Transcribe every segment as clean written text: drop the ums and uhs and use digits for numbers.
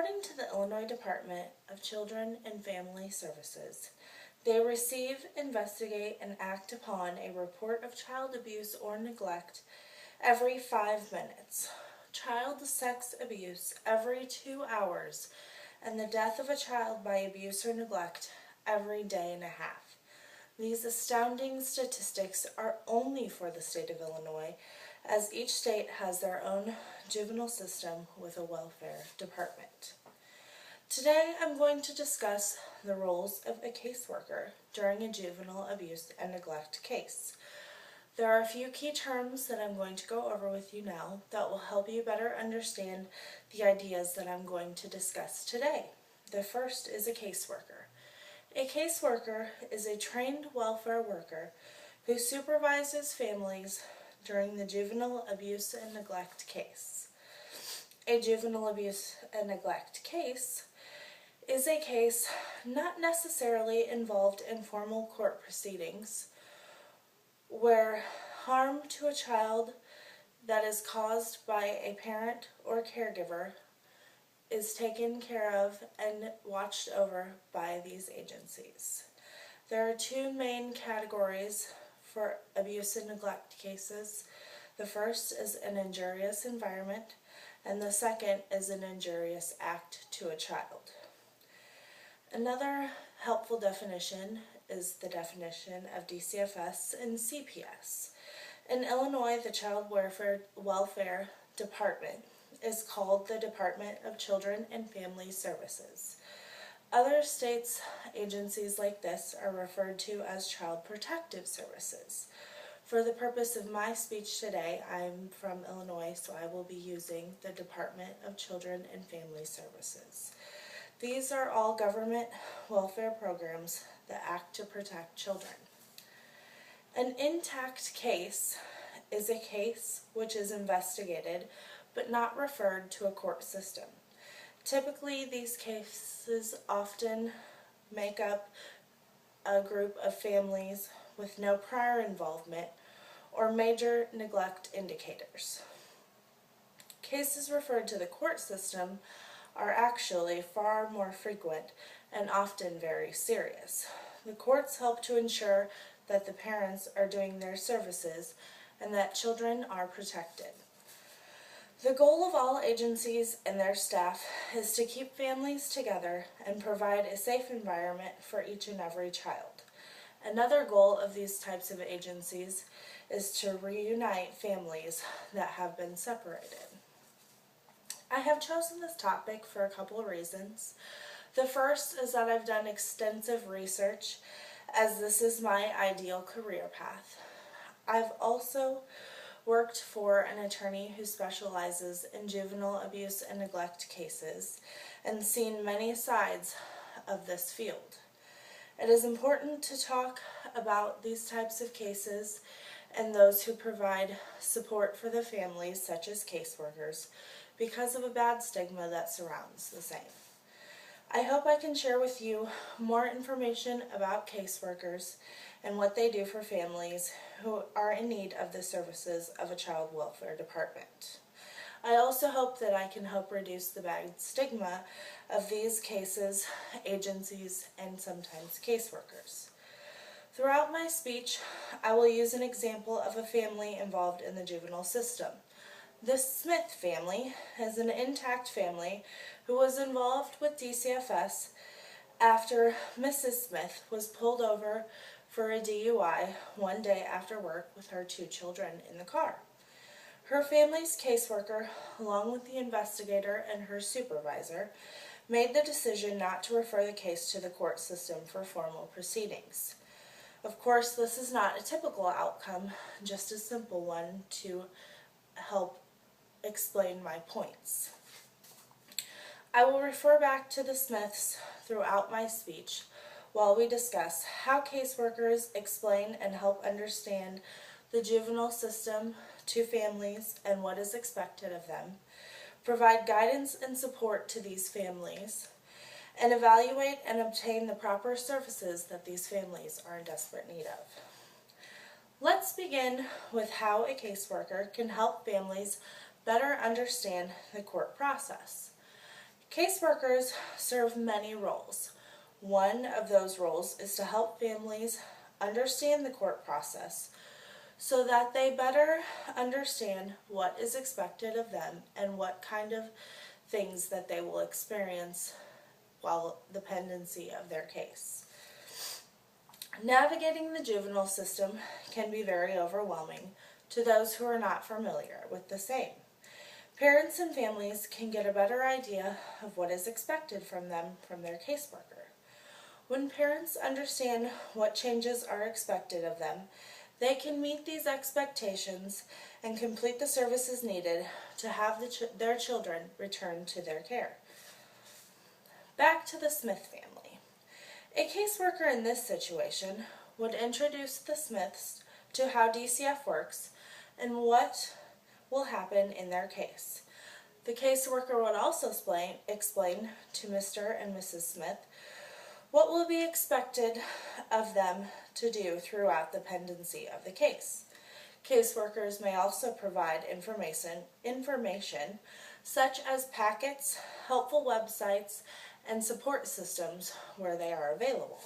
According to the Illinois Department of Children and Family Services, they receive, investigate, and act upon a report of child abuse or neglect every 5 minutes, child sex abuse every 2 hours, and the death of a child by abuse or neglect every day and a half. These astounding statistics are only for the state of Illinois, as each state has their own juvenile system with a welfare department. Today I'm going to discuss the roles of a caseworker during a juvenile abuse and neglect case. There are a few key terms that I'm going to go over with you now that will help you better understand the ideas that I'm going to discuss today. The first is a caseworker. A caseworker is a trained welfare worker who supervises families during the juvenile abuse and neglect case. A juvenile abuse and neglect case is a case not necessarily involved in formal court proceedings where harm to a child that is caused by a parent or caregiver is taken care of and watched over by these agencies. There are two main categories for abuse and neglect cases. The first is an injurious environment, and the second is an injurious act to a child. Another helpful definition is the definition of DCFS and CPS. In Illinois, the Child Welfare Department is called the Department of Children and Family Services. Other states' agencies like this are referred to as Child Protective Services. For the purpose of my speech today, I'm from Illinois, so I will be using the Department of Children and Family Services. These are all government welfare programs that act to protect children. An intact case is a case which is investigated but not referred to a court system. Typically, these cases often make up a group of families with no prior involvement or major neglect indicators. Cases referred to the court system are actually far more frequent and often very serious. The courts help to ensure that the parents are doing their services and that children are protected. The goal of all agencies and their staff is to keep families together and provide a safe environment for each and every child. Another goal of these types of agencies is to reunite families that have been separated. I have chosen this topic for a couple of reasons. The first is that I've done extensive research, as this is my ideal career path. I've also worked for an attorney who specializes in juvenile abuse and neglect cases and seen many sides of this field. It is important to talk about these types of cases and those who provide support for the families, such as caseworkers, because of a bad stigma that surrounds the same. I hope I can share with you more information about caseworkers and what they do for families who are in need of the services of a child welfare department. I also hope that I can help reduce the bad stigma of these cases, agencies, and sometimes caseworkers. Throughout my speech, I will use an example of a family involved in the juvenile system. The Smith family is an intact family who was involved with DCFS after Mrs. Smith was pulled over for a DUI one day after work with her 2 children in the car. Her family's caseworker, along with the investigator and her supervisor, made the decision not to refer the case to the court system for formal proceedings. Of course, this is not a typical outcome, just a simple one to help explain my points. I will refer back to the Smiths throughout my speech while we discuss how caseworkers explain and help understand the juvenile system to families and what is expected of them, provide guidance and support to these families, and evaluate and obtain the proper services that these families are in desperate need of. Let's begin with how a caseworker can help families better understand the court process. Caseworkers serve many roles. One of those roles is to help families understand the court process so that they better understand what is expected of them and what kind of things that they will experience while the pendency of their case. Navigating the juvenile system can be very overwhelming to those who are not familiar with the same. Parents and families can get a better idea of what is expected from them from their caseworker. When parents understand what changes are expected of them, they can meet these expectations and complete the services needed to have their children returned to their care. Back to the Smith family. A caseworker in this situation would introduce the Smiths to how DCF works and what will happen in their case. The caseworker would also explain to Mr. and Mrs. Smith what will be expected of them to do throughout the pendency of the case. Caseworkers may also provide information such as packets, helpful websites, and support systems where they are available.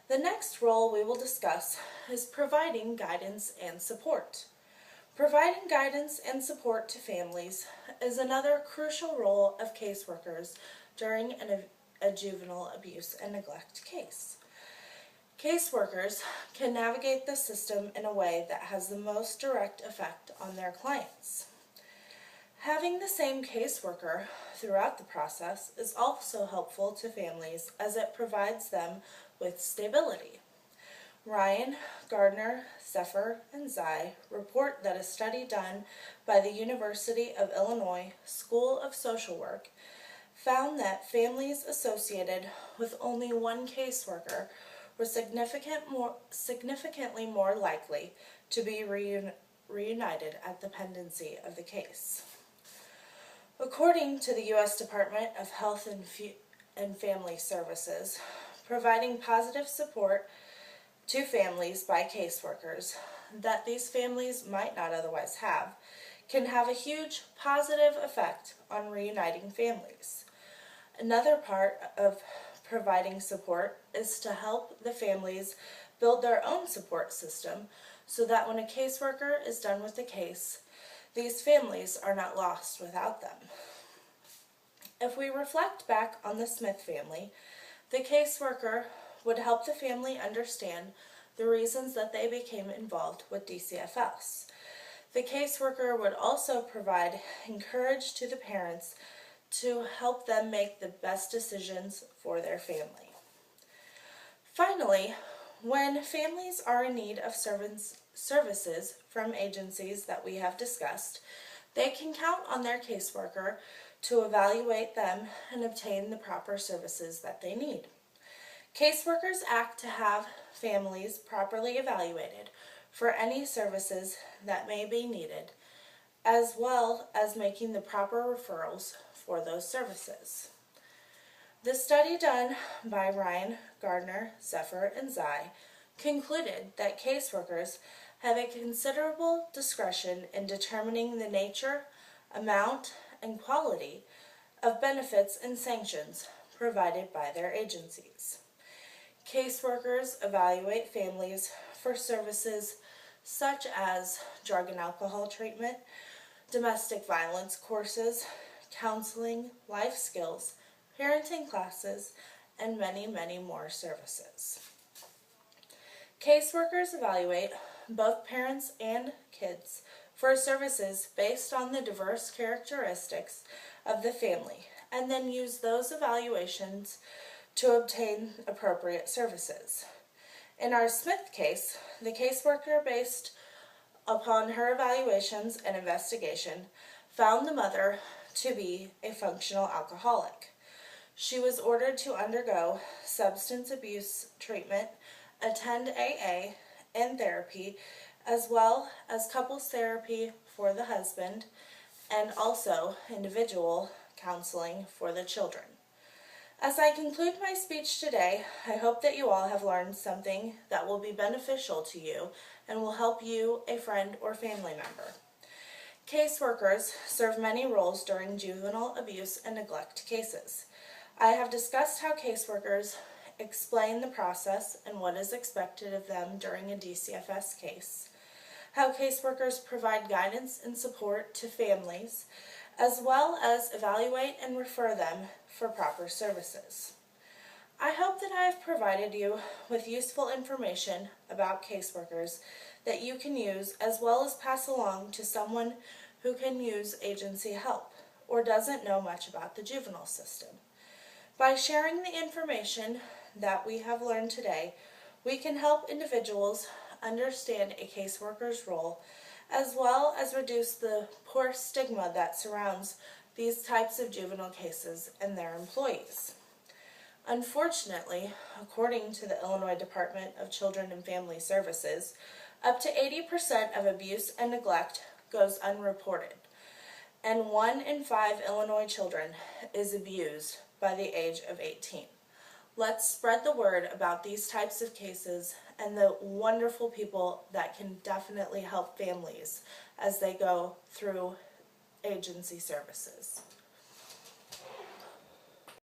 The next role we will discuss is providing guidance and support. Providing guidance and support to families is another crucial role of caseworkers during a juvenile abuse and neglect case. Caseworkers can navigate the system in a way that has the most direct effect on their clients. Having the same caseworker throughout the process is also helpful to families as it provides them with stability. Ryan, Gardner, Zephyr, and Zai report that a study done by the University of Illinois School of Social Work found that families associated with only one caseworker were significantly more likely to be reunited at the pendency of the case. According to the U.S. Department of Health and Family Services, providing positive support to families by caseworkers that these families might not otherwise have can have a huge positive effect on reuniting families. Another part of providing support is to help the families build their own support system so that when a caseworker is done with the case, these families are not lost without them. If we reflect back on the Smith family, the caseworker would help the family understand the reasons that they became involved with DCFS. The caseworker would also provide encouragement to the parents to help them make the best decisions for their family. Finally, when families are in need of services from agencies that we have discussed, they can count on their caseworker to evaluate them and obtain the proper services that they need. Caseworkers act to have families properly evaluated for any services that may be needed, as well as making the proper referrals for those services. The study done by Ryan, Gardner, Zephyr, and Zai concluded that caseworkers have a considerable discretion in determining the nature, amount, and quality of benefits and sanctions provided by their agencies. Caseworkers evaluate families for services such as drug and alcohol treatment, domestic violence courses, counseling, life skills, parenting classes, and many, many more services. Caseworkers evaluate both parents and kids for services based on the diverse characteristics of the family, and then use those evaluations to obtain appropriate services. In our Smith case, the caseworker, based upon her evaluations and investigation, found the mother to be a functional alcoholic. She was ordered to undergo substance abuse treatment, attend AA and therapy, as well as couples therapy for the husband, and also individual counseling for the children. As I conclude my speech today, I hope that you all have learned something that will be beneficial to you and will help you, a friend, or family member. Caseworkers serve many roles during juvenile abuse and neglect cases. I have discussed how caseworkers explain the process and what is expected of them during a DCFS case, how caseworkers provide guidance and support to families, as well as evaluate and refer them for proper services. I hope that I have provided you with useful information about caseworkers that you can use, as well as pass along to someone who can use agency help or doesn't know much about the juvenile system. By sharing the information that we have learned today, we can help individuals understand a caseworker's role, as well as reduce the poor stigma that surrounds these types of juvenile cases and their employees. Unfortunately, according to the Illinois Department of Children and Family Services, up to 80% of abuse and neglect goes unreported, and 1 in 5 Illinois children is abused by the age of 18. Let's spread the word about these types of cases and the wonderful people that can definitely help families as they go through agency services.